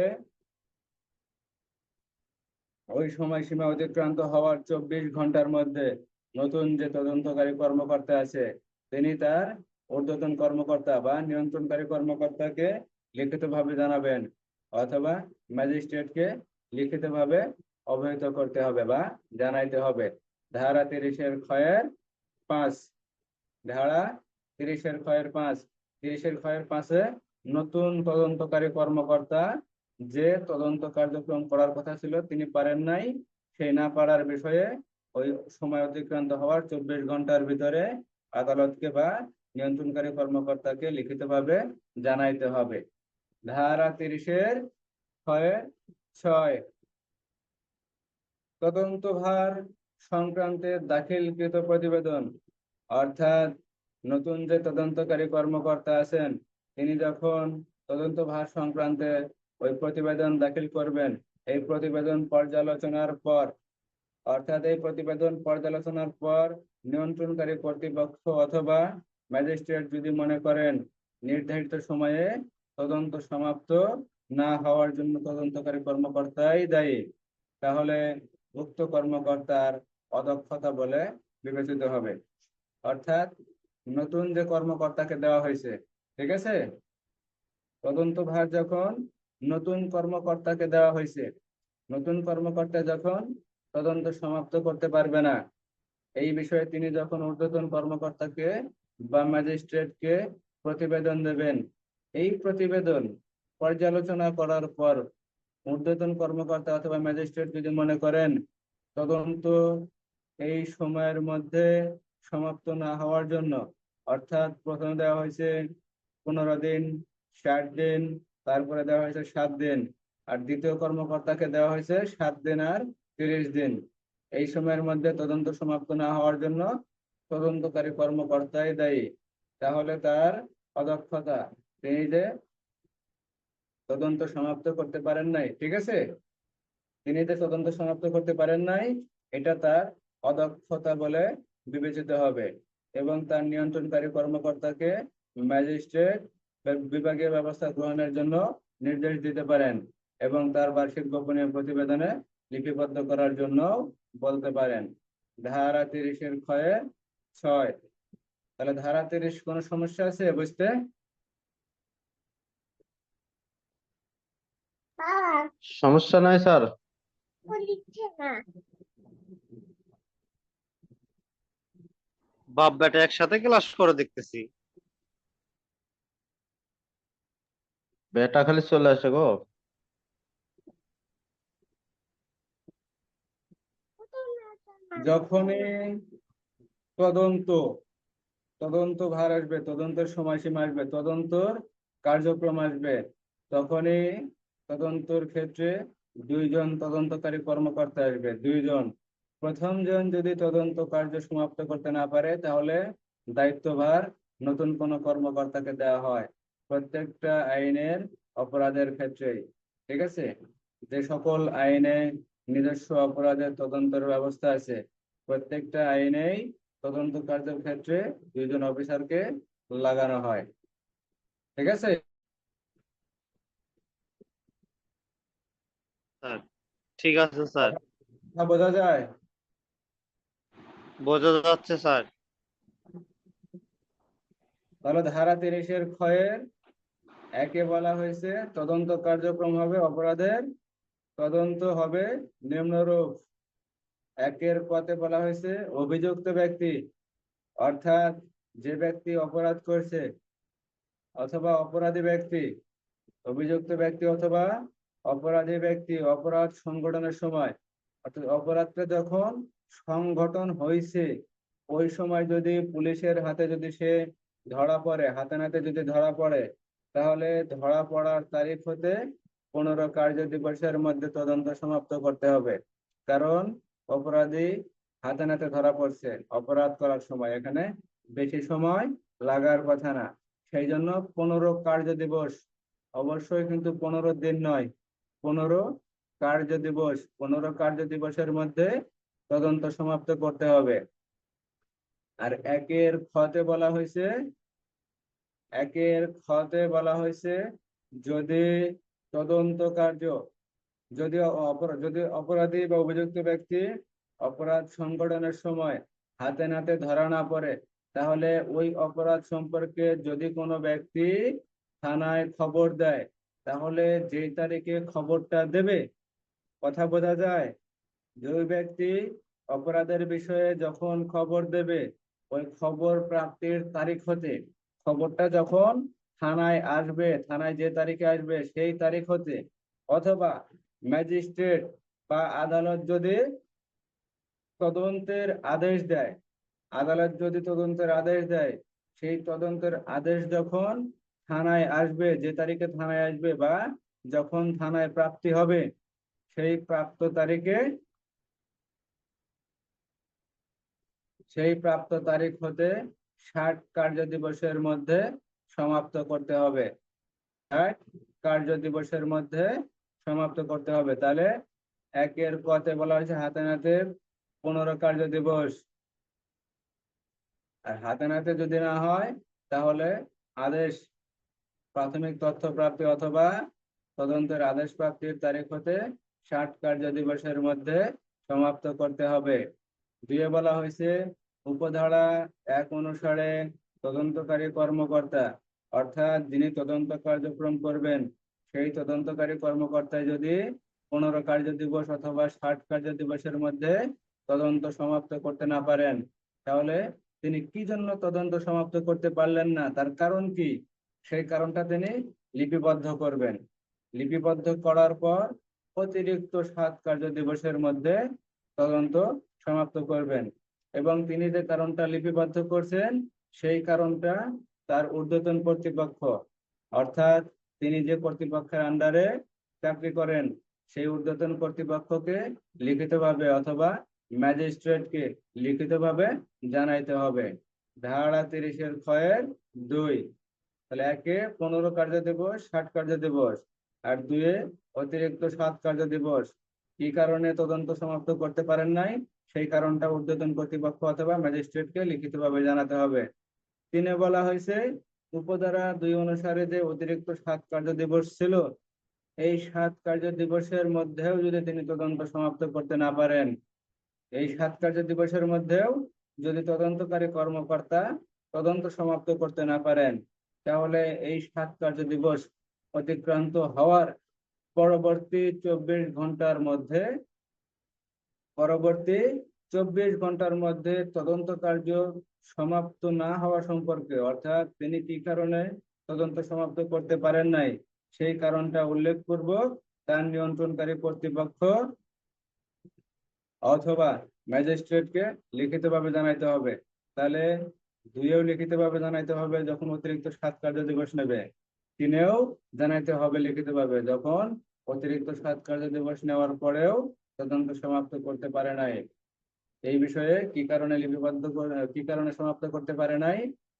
ওই সময়সীমা অতিক্রান্ত হওয়ার 24 ঘন্টার মধ্যে নতুন যে তদন্তকারী কর্মকর্তা আছে, তিনি তার ঊর্ধ্বতন কর্মকর্তা বা নিয়ন্ত্রণকারী কর্মকর্তাকে লিখিতভাবে জানাবেন অথবা ম্যাজিস্ট্রেটকে লিখিতভাবে অবহিত করতে হবে বা জানাইতে হবে। ধারা 30-এর ক্ষয়ের 5, ধারা 30-এর ক্ষয়ের 5, 30-এর ক্ষয়ের 5-এ নতুন তদন্তকারী কর্মকর্তা যে তদন্ত কার্যক্রম করার কথা ছিল তিনি পারেন নাই, সেই না পারার বিষয়ে ওই সময় অতিক্রান্ত হওয়ার 24 ঘন্টার ভিতরে আদালতকে বা নিয়ন্ত্রণকারী কর্মকর্তাকে লিখিতভাবে জানাইতে হবে। ধারা 30-এর ক্ষয়ের 6, তদন্তভার সংক্রান্তে দাখিলকৃত প্রতিবেদন, অর্থাৎ নতুন যে তদন্তকারী কর্মকর্তা আছেন, তিনি যখন তদন্তভার সংক্রান্তে ওই প্রতিবেদন দাখিল করবেন, এই প্রতিবেদন পর্যালোচনার পর, অর্থাৎ এই প্রতিবেদন পর্যালোচনার পর নিয়ন্ত্রণকারী কর্তৃপক্ষ অথবা ম্যাজিস্ট্রেট যদি মনে করেন নির্ধারিত সময়ে তদন্ত সমাপ্ত না হওয়ার জন্য তদন্তকারী কর্মকর্তাই দায়ী, তাহলে উক্ত কর্মকর্তার অদক্ষতা বলে বিবেচিত হবে। অর্থাৎ নতুন যে কর্মকর্তাকে দেওয়া হয়েছে, ঠিক আছে, তদন্তভার যখন নতুন কর্মকর্তাকে দেওয়া হয়েছে, নতুন কর্মকর্তা যখন তদন্ত সমাপ্ত করতে পারবে না, এই বিষয়ে তিনি যখন ঊর্ধ্বতন কর্মকর্তাকে বা ম্যাজিস্ট্রেটকে প্রতিবেদন দেবেন, এই প্রতিবেদন পর্যালোচনা করার পর ঊর্ধ্বতন কর্মকর্তা অথবা ম্যাজিস্ট্রেট যদি মনে করেন তদন্ত এই সময়ের মধ্যে সমাপ্ত না হওয়ার জন্য, অর্থাৎ প্রথমে দেওয়া হয়েছে 15 দিন, 60 দিন, তারপরে দেওয়া হয়েছে 7 দিন, আর দ্বিতীয় কর্মকর্তাকে দেওয়া হয়েছে 7 দিন আর 30 দিন, এই সময়ের মধ্যে তদন্ত সমাপ্ত না হওয়ার জন্য তদন্তকারী কর্মকর্তাই দায়ী, তাহলে তার অদক্ষতা, তিনি যে তদন্ত সমাপ্ত করতে পারেন নাই, ঠিক আছে। তিনি যে তদন্ত সমাপ্ত করতে পারেন নাই, এটা তার অদক্ষতা বলে বিবেচিত হবে এবং তার নিয়ন্ত্রণকারী কর্মকর্তাকে ম্যাজিস্ট্রেট বিভাগীয় ব্যবস্থা গ্রহণের জন্য নির্দেশ দিতে পারেন এবং তার বার্ষিক গোপনীয় প্রতিবেদনে লিপিবদ্ধ করার জন্য বলতে পারেন। ধারা 30-এর ক্ষয়ে 6। তাহলে ধারা 30 কোনো সমস্যা আছে বুঝতে? সমস্যা নাই স্যার। বাপ বেটা একসাথে ক্লাস করে দেখতেছি। বেটা খালি চলে আসে গো। যখনই তদন্ত তদন্ত ভার আসবে, তদন্তের সময়সীমা আসবে, তদন্তর কার্যক্রম আসবে, তখনই তদন্তর ক্ষেত্রে দুইজন তদন্তকারী কর্মকর্তা আসবে, দুইজন। প্রথম জন যদি তদন্ত কার্য সমাপ্ত করতে না পারে, তাহলে দায়িত্বভার নতুন কোনো কর্মকর্তাকে দেওয়া হয়, প্রত্যেকটা আইনের অপরাধের ক্ষেত্রেই। ঠিক আছে? যে সকল আইনে নিজস্ব অপরাধের তদন্তের ব্যবস্থা আছে, প্রত্যেকটা আইনেই তদন্ত কার্যের ক্ষেত্রে দুইজন অফিসারকে লাগানো হয়। ঠিক আছে? স্যার ঠিক আছে স্যার, কথা বোঝা যায়? বোঝা যাচ্ছে স্যার। তাহলে ধারা 30-এর ক্ষয়ের একে বলা হয়েছে তদন্ত কার্যক্রম হবে অপরাধের, তদন্ত হবে নিম্নরূপ। একের পথে বলা হয়েছে অভিযুক্ত ব্যক্তি, অর্থাৎ যে ব্যক্তি অপরাধ করছে অথবা অপরাধী ব্যক্তি, অভিযুক্ত ব্যক্তি অথবা অপরাধী ব্যক্তি অপরাধ সংগঠনের সময়, অর্থাৎ অপরাধটা যখন সংগঠন হয়েছে ওই সময় যদি পুলিশের হাতে যদি সে ধরা পড়ে, হাতে নাতে যদি ধরা পড়ে, তাহলে ধরা পড়ার তারিখ হতে 15 কার্য দিবসের মধ্যে তদন্ত সমাপ্ত করতে হবে। কারণ অপরাধী হাতে নাতে ধরা পড়ছে অপরাধ করার সময়, এখানে বেশি সময় লাগার কথা না। সেই জন্য 15 কার্য দিবস, অবশ্যই কিন্তু 15 দিন নয়, 15 কার্য দিবস, 15 কার্য দিবসের মধ্যে তদন্ত সমাপ্ত করতে হবে। আর একের খতে বলা হয়েছে যদি তদন্ত কার্য, যদি অপরাধী বা অভিযুক্ত ব্যক্তি অপরাধ সংগঠনের সময় হাতে নাতে ধরা না পড়ে, তাহলে ওই অপরাধ সম্পর্কে যদি কোনো ব্যক্তি থানায় খবর দেয়, তাহলে যেই তারিখে খবরটা দেবে, কথা বোঝা যায়, যে ওই ব্যক্তি অপরাধের বিষয়ে যখন খবর দেবে, ওই খবর প্রাপ্তির তারিখ হতে, খবরটা যখন থানায় আসবে, থানায় যে তারিখে আসবে সেই তারিখ হতে, অথবা ম্যাজিস্ট্রেট বা আদালত যদি তদন্তের আদেশ দেয়, আদালত যদি তদন্তের আদেশ দেয়, সেই তদন্তের আদেশ যখন থানায় আসবে, যে তারিখে থানায় আসবে বা যখন থানায় প্রাপ্তি হবে, সেই প্রাপ্ত তারিখে, সেই প্রাপ্ত তারিখ হতে 60 কার্য দিবসের মধ্যে সমাপ্ত করতে হবে। 60 কার্য দিবসের মধ্যে সমাপ্ত করতে হবে। তাহলে একের পথে বলা হয়েছে হাতে নাতে 15 কার্য দিবস। আর হাতে নাতে যদি না হয়, তাহলে আদেশ, প্রাথমিক তথ্য প্রাপ্তি অথবা তদন্তের আদেশ প্রাপ্তির তারিখ হতে 60 কার্য দিবসের মধ্যে সমাপ্ত করতে হবে। দুয়ে বলা হয়েছে উপধারা 1 অনুসারে তদন্তকারী কর্মকর্তা, অর্থাৎ যিনি তদন্ত কার্যক্রম করবেন, সেই তদন্তকারী কর্মকর্তা যদি 15 কার্য দিবস অথবা 60 কার্য দিবসের মধ্যে তদন্ত সমাপ্ত করতে না পারেন, তাহলে তিনি কি জন্য তদন্ত সমাপ্ত করতে পারলেন না, তার কারণ কি, সেই কারণটা তিনি লিপিবদ্ধ করবেন। লিপিবদ্ধ করার পর অতিরিক্ত 7 কার্য দিবসের মধ্যে তদন্ত সমাপ্ত করবেন। এবং তিনি যে কারণটা লিপিবদ্ধ করছেন, সেই কারণটা তার ঊর্ধ্বতন কর্তৃপক্ষ, অর্থাৎ তিনি যে কর্তৃপক্ষের আন্ডারে চাকরি করেন, সেই ঊর্ধ্বতন কর্তৃপক্ষকে লিখিতভাবে অথবা ম্যাজিস্ট্রেটকে লিখিতভাবে জানাইতে হবে। ধারা 30-এর ক্ষয়ের 2। তাহলে একে 15 কার্য দিবস, 60 কার্য দিবস, আর দুয়ে অতিরিক্ত 7 কার্য দিবস। কি কারণে তদন্ত সমাপ্ত করতে পারেন নাই, সেই কারণটা ঊর্ধ্বতন কর্তৃপক্ষ অথবা ম্যাজিস্ট্রেটকে লিখিতভাবে জানাতে হবে। 3 বলা হয়েছে উপধারা 2 অনুসারে যে অতিরিক্ত 7 কার্য দিবস ছিল, এই 7 কার্য দিবসের মধ্যেও যদি তিনি তদন্ত সমাপ্ত করতে না পারেন, এই 7 কার্য দিবসের মধ্যেও যদি তদন্তকারী কর্মকর্তা তদন্ত সমাপ্ত করতে না পারেন, তাহলে এই 7 কার্য দিবস অতিক্রান্ত হওয়ার পরবর্তী 24 ঘন্টার মধ্যে তদন্ত কার্য সমাপ্ত না হওয়া সম্পর্কে, অর্থাৎ তিনি কি কারণে তদন্ত সমাপ্ত করতে পারেন নাই সেই কারণটা উল্লেখপূর্বক তার নিয়ন্ত্রণকারী কর্তৃপক্ষ অথবা ম্যাজিস্ট্রেটকে লিখিতভাবে জানাইতে হবে। তাহলে 2-এও লিখিতভাবে জানাইতে হবে যখন অতিরিক্ত 7 কার্য দিবস নেবে, 3-এও জানাইতে হবে লিখিতভাবে যখন অতিরিক্ত 7 কার্য দিবস নেওয়ার পরেও তদন্ত সমাপ্ত করতে পারে নাই। এই বিষয়ে কি কারণে কি কারণে সমাপ্ত করতে পারে নাই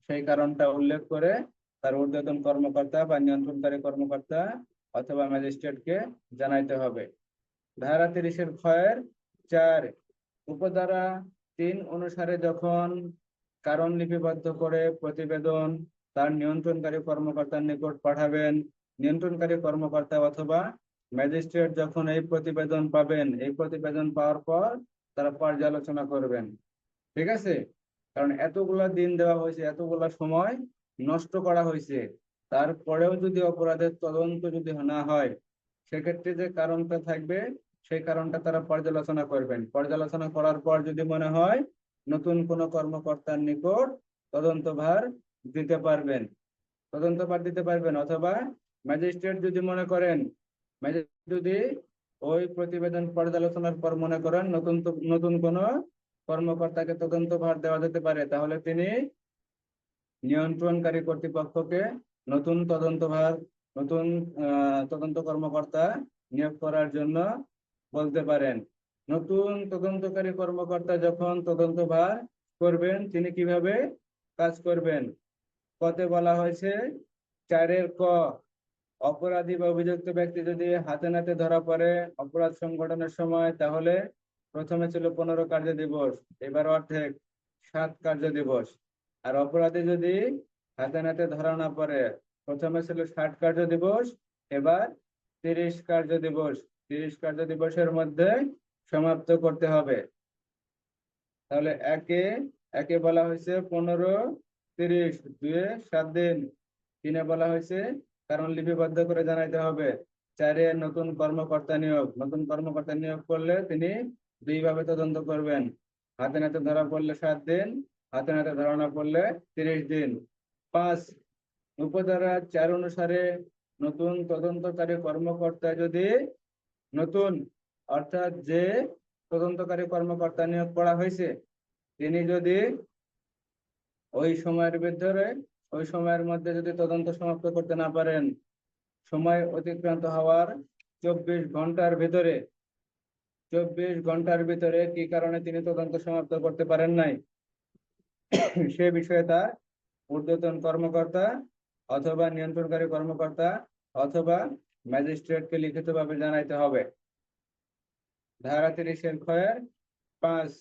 সেই কারণটা উল্লেখ করে তার ঊর্ধ্বতন কর্মকর্তা বা নিয়ন্ত্রণকারী কর্মকর্তা অথবা ম্যাজিস্ট্রেটকে জানাইতে হবে। ধারা 30-এর ক্ষয়ের 4 উপধারা 3 অনুসারে যখন কারণ লিপিবদ্ধ করে প্রতিবেদন তার নিয়ন্ত্রণকারী কর্মকর্তার নিকট পাঠাবেন, নিয়ন্ত্রণকারী কর্মকর্তা অথবা ম্যাজিস্ট্রেট যখন এই প্রতিবেদন পাবেন, এই প্রতিবেদন পাওয়ার পর তারা পর্যালোচনা করবেন। ঠিক আছে, কারণ এতগুলা দিন দেওয়া হয়েছে, এতগুলা সময় নষ্ট করা হয়েছে, তারপরেও যদি অপরাধের তদন্ত যদি না হয়, সেক্ষেত্রে যে কারণটা থাকবে সেই কারণটা তারা পর্যালোচনা করবেন। পর্যালোচনা করার পর যদি মনে হয় নতুন কোনো কর্মকর্তার নিকট তদন্তভার দিতে পারবেন অথবা ম্যাজিস্ট্রেট যদি মনে করেন, ম্যাজিস্ট্রেট যদি ওই প্রতিবেদন পর্যালোচনার পর মনে করেন নতুন কোনো কর্মকর্তাকে তদন্তভার দেওয়া যেতে পারে, তাহলে তিনি নিয়ন্ত্রণকারী কর্তৃপক্ষকে নতুন তদন্ত কর্মকর্তা নিয়োগ করার জন্য বলতে পারেন। নতুন তদন্তকারী কর্মকর্তা যখন তদন্তভার করবেন, তিনি কিভাবে কাজ করবেন? কতে বলা হয়েছে 4-এর ক, অপরাধী বা অভিযুক্ত ব্যক্তি যদি হাতে নাতে ধরা পড়ে অপরাধ সংঘটনের সময়, তাহলে প্রথমে ছিল 15 কার্য দিবস, এবার অর্ধেক 7 কার্য দিবস। আর অপরাধী যদি হাতে নাতে ধরা না পড়ে, প্রথমে ছিল 60 কার্য দিবস, এবার 30 কার্য দিবস। 30 কার্য দিবসের মধ্যে সমাপ্ত করতে হবে। তাহলে একে বলা হয়েছে 15, 30, 2-এ 7 দিন। 3-এ বলা হয়েছে কারণ লিপিবদ্ধ করে জানাইতে হবে। 4-এ নতুন কর্মকর্তা নিয়োগ করলে তিনি 2 ভাবে তদন্ত করবেন, হাতে নাতে ধরা পড়লে 7 দিন, হাতে নাতে ধরা না পড়লে 30 দিন। 5 উপধারা 4 অনুসারে নতুন তদন্তকারী কর্মকর্তা যদি অর্থাৎ যে তদন্তকারী কর্মকর্তা নিয়োগ করা হয়েছে, তিনি যদি ওই সময়ের মধ্যে যদি তদন্ত সমাপ্ত করতে না পারেন, সময় অতিক্রান্ত হওয়ার 24 ঘন্টার ভিতরে কি কারণে তিনি তদন্ত সমাপ্ত করতে পারেন নাই, সে বিষয়ে তার ঊর্ধ্বতন কর্মকর্তা অথবা নিয়ন্ত্রণকারী কর্মকর্তা অথবা ম্যাজিস্ট্রেটকে লিখিতভাবে জানাইতে হবে। ধারা 30-এর ক্ষয়ের 5,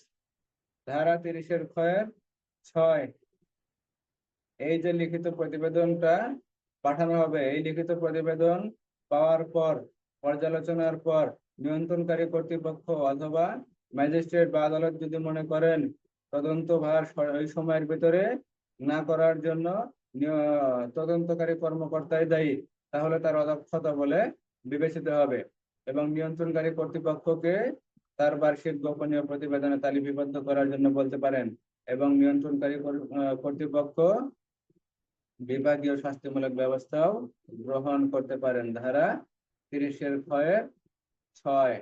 ধারা 30-এর ক্ষয়ের 6, এই যে লিখিত প্রতিবেদনটা পাঠানো হবে, এই লিখিত প্রতিবেদন পাওয়ার পর পর্যালোচনার পর নিয়ন্ত্রণকারী কর্তৃপক্ষ অথবা ম্যাজিস্ট্রেট বা আদালত যদি মনে করেন তদন্তভার ওই সময়ের ভিতরে না করার জন্য তদন্তকারী কর্মকর্তাই দায়ী, তাহলে তার অদক্ষতা বলে বিবেচিত হবে এবং নিয়ন্ত্রণকারী কর্তৃপক্ষকে তার বার্ষিক গোপনীয় প্রতিবেদনে তালিকাবদ্ধ করার জন্য বলতে পারেন এবং নিয়ন্ত্রণকারী কর্তৃপক্ষ বিভাগীয় শাস্তিমূলক ব্যবস্থাও গ্রহণ করতে পারেন। ধারা 30-এর ক্ষয়ের 6।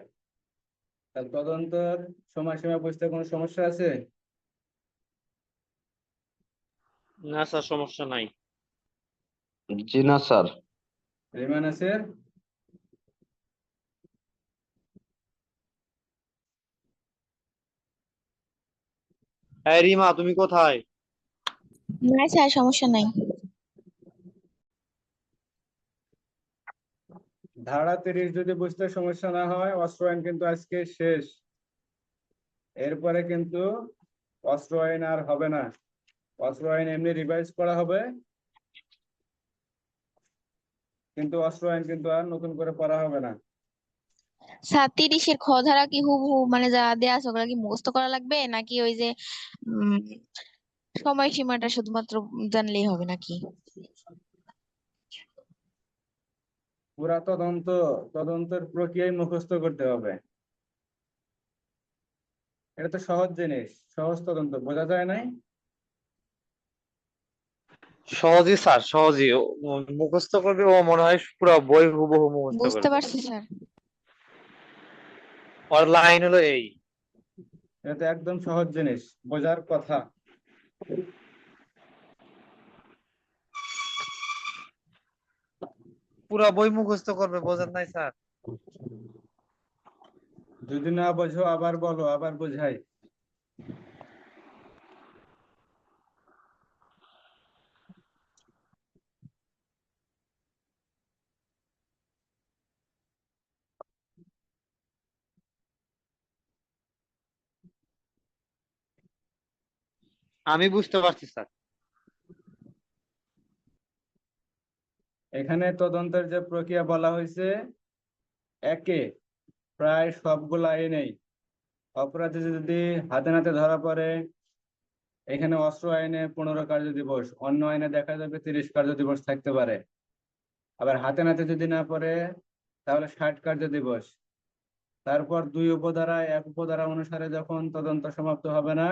তদন্তের সময়সীমা বুঝতে কোনো সমস্যা আছে? না স্যার, সমস্যা নাই। জি না স্যার। রিমান আছে? এই রিমা, তুমি কোথায়? না স্যার, সমস্যা নাই। ধারা 30 যদি বুঝতে সমস্যা না হয়, অস্ত্র আইন কিন্তু আজকে শেষ। এরপরে কিন্তু অস্ত্র আইন আর হবে না। অস্ত্র আইন এমনি রিভাইজ করা হবে, কিন্তু অস্ত্র আইন কিন্তু আর নতুন করে পড়া হবে না। স্যার 30-এর খ ধারা কি হুবহু মানে যা দেয়া আছে ওগুলা কি মুখস্থ করা লাগবে নাকি ওই যে উম সময়সীমাটা শুধুমাত্র জানলেই হবে নাকি? পুরা তদন্তের প্রক্রিয়ায় মুখস্থ করতে হবে। এটা তো সহজ জিনিস, সহজ তদন্ত, বোঝা যায় নাই? সহজই স্যার, সহজই। মুখস্থ করবে ও, মনে হয় পুরো বই হুবহু মুখস্থ বুঝতে করবে। পারছি স্যার। ওর লাইন হলো এই। এটা তো একদম সহজ জিনিস, বোঝার কথা। পুরো বই মুখস্থ করবে, বোঝেন নাই স্যার? যদি না বোঝো আবার বলো, আবার বোঝাই। আমি বুঝতে পারছি স্যার। এখানে তদন্তের যে প্রক্রিয়া বলা হয়েছে, একে প্রায় সবগুলো আইনেই অপরাধী যদি হাতে নাতে ধরা পড়ে, এখানে অস্ত্র আইনে 15 কার্য দিবস, অন্য আইনে দেখা যাবে 30 কার্য দিবস থাকতে পারে। আবার হাতে নাতে যদি না পড়ে তাহলে 60 কার্য দিবস। তারপর 2 উপধারায় 1 উপধারা অনুসারে যখন তদন্ত সমাপ্ত হবে না,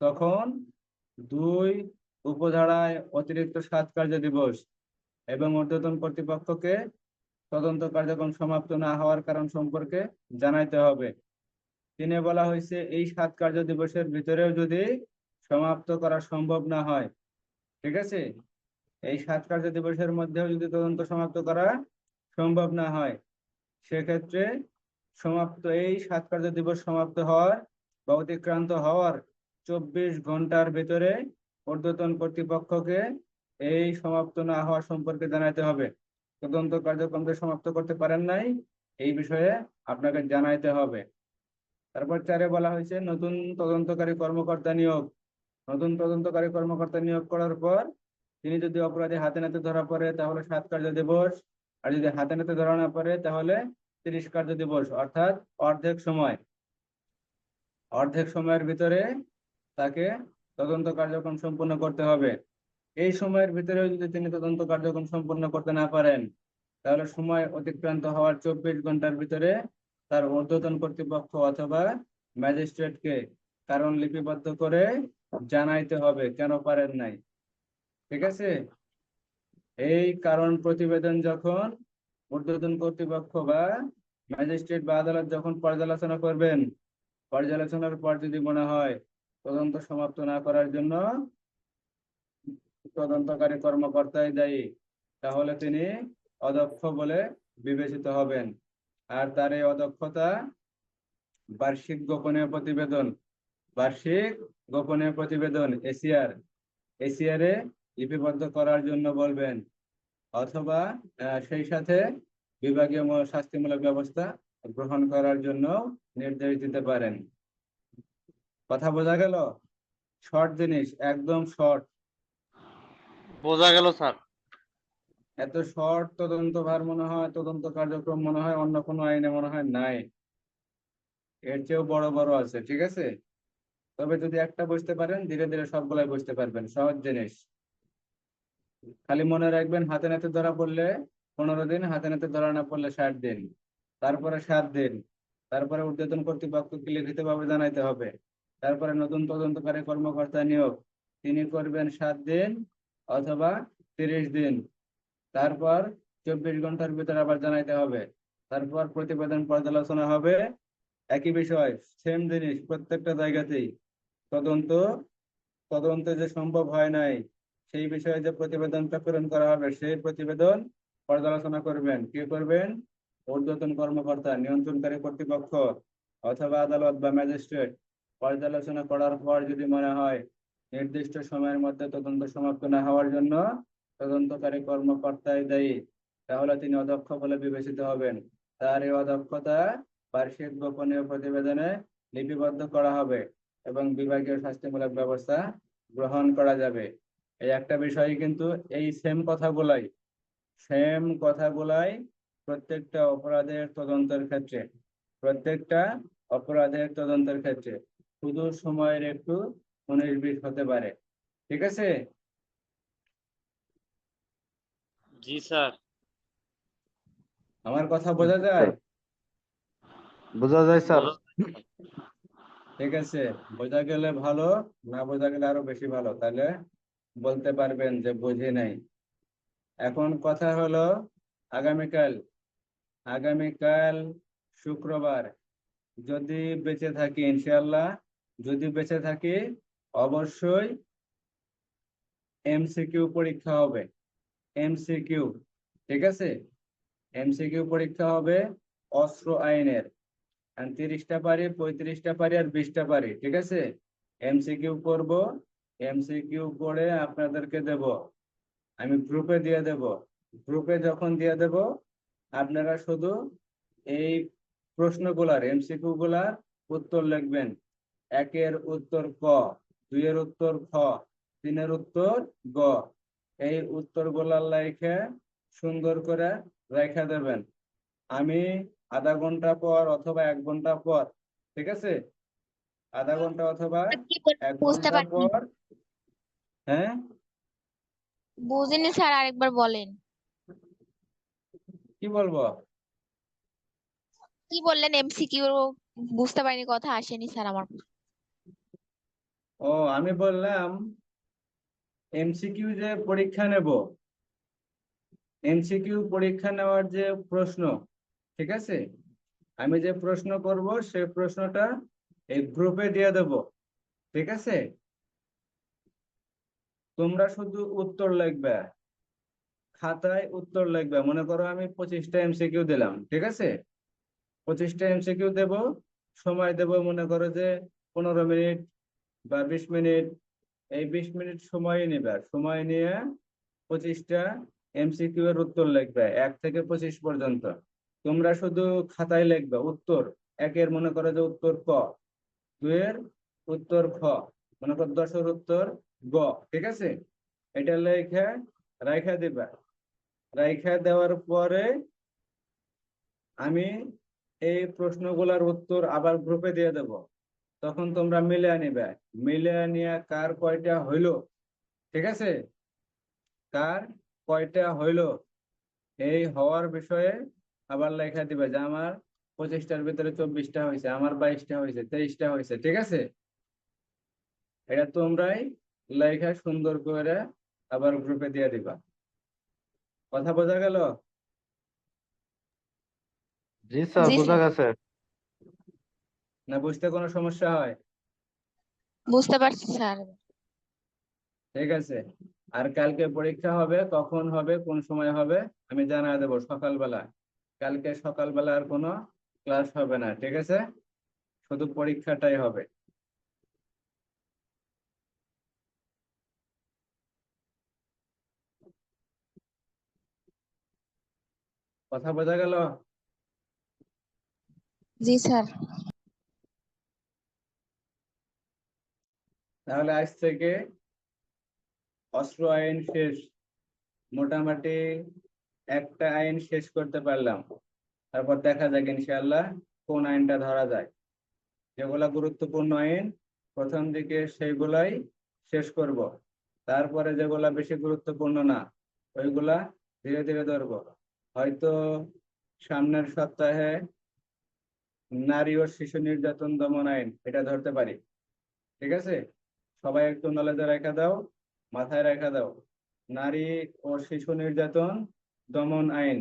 তখন 2 উপধারায় অতিরিক্ত 7 কার্য দিবস এবং ঊর্ধ্বতন কর্তৃপক্ষকে তদন্ত কার্যক্রম সমাপ্ত না হওয়ার কারণ সম্পর্কে জানাইতে হবে। 3 বলা হয়েছে এই 7 কার্য দিবসের ভিতরেও যদি সমাপ্ত করা সম্ভব না হয়, ঠিক আছে, এই 7 কার্য দিবসের মধ্যেও যদি তদন্ত সমাপ্ত করা সম্ভব না হয়, সেক্ষেত্রে এই 7 কার্য দিবস সমাপ্ত হওয়ার বা অতিক্রান্ত হওয়ার 24 ঘন্টার ভিতরে ঊর্ধ্বতন কর্তৃপক্ষকে এই সমাপ্ত না হওয়া সম্পর্কে জানাতে হবে। তদন্ত কার্যক্রমকে সমাপ্ত করতে পারেন নাই, এই বিষয়ে আপনাকে জানাইতে হবে। তারপর 4 বলা হয়েছে নতুন তদন্তকারী কর্মকর্তা নিয়োগ। নতুন তদন্তকারী কর্মকর্তা নিয়োগ করার পর তিনি যদি অপরাধী হাতে নাতে ধরা পড়ে তাহলে 7 কার্য দিবস, আর যদি হাতে নাতে ধরা না পড়ে তাহলে 30 কার্য দিবস, অর্থাৎ অর্ধেক সময়ের ভিতরে তাকে তদন্ত কার্যক্রম সম্পূর্ণ করতে হবে। এই সময়ের ভিতরে যদি তিনি তদন্ত কার্যক্রম সম্পূর্ণ করতে না পারেন, তাহলে সময় অতিক্রান্ত হওয়ার 24 ঘন্টার ভিতরে তার ঊর্ধ্বতন কর্তৃপক্ষ অথবা ম্যাজিস্ট্রেটকে কারণ লিপিবদ্ধ করে জানাইতে হবে কেন পারেন নাই, ঠিক আছে। এই কারণ প্রতিবেদন যখন ঊর্ধ্বতন কর্তৃপক্ষ বা ম্যাজিস্ট্রেট বা আদালত যখন পর্যালোচনা করবেন, পর্যালোচনার পর যদি মনে হয় তদন্ত সমাপ্ত না করার জন্য তদন্তকারী কর্মকর্তাই দায়ী, তাহলে তিনি অদক্ষ বলে বিবেচিত হবেন। আর তার এই অদক্ষতা বার্ষিক গোপনীয় প্রতিবেদন, বার্ষিক গোপনীয় প্রতিবেদন এসিআরে লিপিবদ্ধ করার জন্য বলবেন, অথবা সেই সাথে বিভাগীয় শাস্তিমূলক ব্যবস্থা গ্রহণ করার জন্য নির্দেশ দিতে পারেন। কথা বোঝা গেল? শর্ট জিনিস, একদম শর্ট। বোঝা গেল স্যার। এত শর্ট তদন্ত কার্যক্রম মনে হয় অন্য কোনো আইনে মনে হয় নাই, এর চেয়েও বড় বড় আছে, ঠিক আছে। তবে যদি একটা বুঝতে পারেন ধীরে ধীরে সবগুলাই বুঝতে পারবেন, সহজ জিনিস। খালি মনে রাখবেন হাতে নাতে ধরা পড়লে 15 দিন, হাতে নাতে ধরা না পড়লে 60 দিন, তারপরে 7 দিন, তারপরে ঊর্ধ্বতন কর্তৃপক্ষকে লিখিতভাবে জানাইতে হবে। তারপরে নতুন তদন্তকারী কর্মকর্তা নিয়োগ, তিনি করবেন 7 দিন অথবা 30 দিন, তারপর 24 ঘন্টার ভিতরে আবার জানাইতে হবে। তারপর প্রতিবেদন পর্যালোচনা হবে, একই বিষয়, সেম জিনিস প্রত্যেকটা জায়গাতেই। তদন্ত তদন্তে যে সম্ভব হয় নাই সেই বিষয়ে যে প্রতিবেদন প্রেরণ করা হবে, সেই প্রতিবেদন পর্যালোচনা করবেন, কি করবেন, ঊর্ধ্বতন কর্মকর্তা, নিয়ন্ত্রণকারী কর্তৃপক্ষ অথবা আদালত বা ম্যাজিস্ট্রেট। পর্যালোচনা করার পর যদি মনে হয় নির্দিষ্ট সময়ের মধ্যে তদন্ত সমাপ্ত না হওয়ার জন্য তদন্তকারী কর্মকর্তাই দায়ী, তাহলে তিনি অদক্ষ বলে বিবেচিত হবেন। তার এই অদক্ষতা বার্ষিক গোপনীয় প্রতিবেদনে লিপিবদ্ধ করা হবে এবং বিভাগীয় শাস্তিমূলক ব্যবস্থা গ্রহণ করা যাবে। এই একটা বিষয় কিন্তু এই সেম কথাগুলাই প্রত্যেকটা অপরাধের তদন্তের ক্ষেত্রে শুধু সময়ের একটু 19-20 হতে পারে। ঠিক আছে? জি স্যার। আমার কথা বোঝা যায়? বোঝা যায় স্যার। ঠিক আছে, বোঝা গেলে ভালো, না বোঝা গেলে আরো বেশি ভালো, তাহলে বলতে পারবেন যে বুঝি নাই। এখন কথা হলো আগামীকাল শুক্রবার, যদি বেঁচে থাকি ইনশাআল্লাহ, যদি বেঁচে থাকি অবশ্যই এমসিকিউ পরীক্ষা হবে। এমসিকিউ, ঠিক আছে? এমসিকিউ পরীক্ষা হবে অস্ত্র আইনের। 30টা পারি, 35টা পারি আর 20টা পারি, ঠিক আছে? এমসিকিউ করব, এমসিকিউ করে আপনাদেরকে দেব, আমি গ্রুপে দিয়ে দেব। গ্রুপে যখন দিয়ে দেব, আপনারা শুধু এই প্রশ্নগুলার এমসিকিউ গুলার উত্তর লিখবেন। 1-এর উত্তর ক, 2-এর উত্তর খ, 3-এর উত্তর গ। এই উত্তরগুলা লিখে সুন্দর করে রেখে দেবেন। আমি আধা ঘন্টা পর অথবা 1 ঘন্টা পর, ঠিক আছে, আধা ঘন্টা অথবা কি বললেন 1 বুঝতে ঘন্টা পারিনি। পর, হ্যাঁ বুঝিনি স্যার, আরেকবার বলেন। কি বলবো? কি বললেন এমসিকিউ? বুঝতে পারিনি, কথা আসেনি স্যার আমার। ও, আমি বললাম এমসিকিউ যে পরীক্ষা নেব, এমসিকিউ পরীক্ষা নেওয়ার যে প্রশ্ন, ঠিক আছে, আমি যে প্রশ্ন করব সেই প্রশ্নটা এই গ্রুপে দিয়ে দেব, ঠিক আছে? তোমরা শুধু উত্তর লিখবে, খাতায় উত্তর লিখবে। মনে করো আমি 25টা এমসিকিউ দিলাম, ঠিক আছে? 25টা এমসিকিউ দেব, সময় দেব মনে করো যে 15 মিনিট বা 20 মিনিট। এই 20 মিনিট সময় নেবে, সময় নিয়ে 25টা এমসিকিউ এর উত্তর লিখবে 1 থেকে 25 পর্যন্ত। তোমরা শুধু খাতায় লিখবে উত্তর। 1-এর মনে করো যে উত্তর ক, 2-এর উত্তর খ, মনে করো 10-এর উত্তর গ, ঠিক আছে? এটা লেখে রাইখা দিবা। রাইখা দেওয়ার পরে আমি এই প্রশ্নগুলোর উত্তর আবার গ্রুপে দিয়ে দেব। তখন তোমরা মিলিয়ে নিবে, মিলিয়ে নিয়ে কার কয়টা হইলো, ঠিক আছে, কার কয়টা হইলো এই হওয়ার বিষয়ে আবার লেখা দিবে যে আমার 25টার ভিতরে 24টা হয়েছে, আমার 22টা হয়েছে, 23টা হয়েছে, ঠিক আছে? এটা তোমরাই লেখা সুন্দর করে আবার গ্রুপে দিয়ে দিবা। কথা বোঝা গেল? জি স্যার, জি বোঝা স্যার, গেছে। না বুঝতে কোনো সমস্যা হয়? বুঝতে পারছি স্যার। ঠিক আছে। আর কালকে পরীক্ষা হবে, কখন হবে, কোন সময় হবে আমি জানিয়ে দেবো সকালবেলা। কালকে সকালবেলা আর কোনো ক্লাস হবে না, ঠিক আছে? শুধু পরীক্ষাটাই হবে। কথা বোঝা গেল? জি স্যার। তাহলে আজ থেকে অস্ত্র আইন শেষ, মোটামুটি একটা আইন শেষ করতে পারলাম। তারপর দেখা যাক ইনশাআল্লাহ কোন আইনটা ধরা যায়। যেগুলা গুরুত্বপূর্ণ আইন প্রথম দিকে সেইগুলাই শেষ করব, তারপরে যেগুলা বেশি গুরুত্বপূর্ণ না ওইগুলা ধীরে ধীরে ধরবো। হয়তো সামনের সপ্তাহে নারী ও শিশু নির্যাতন দমন আইন এটা ধরতে পারি, ঠিক আছে? সবাই একটু নলেজে রেখে দাও, মাথায় রেখে দাও, নারী ও শিশু নির্যাতন দমন আইন।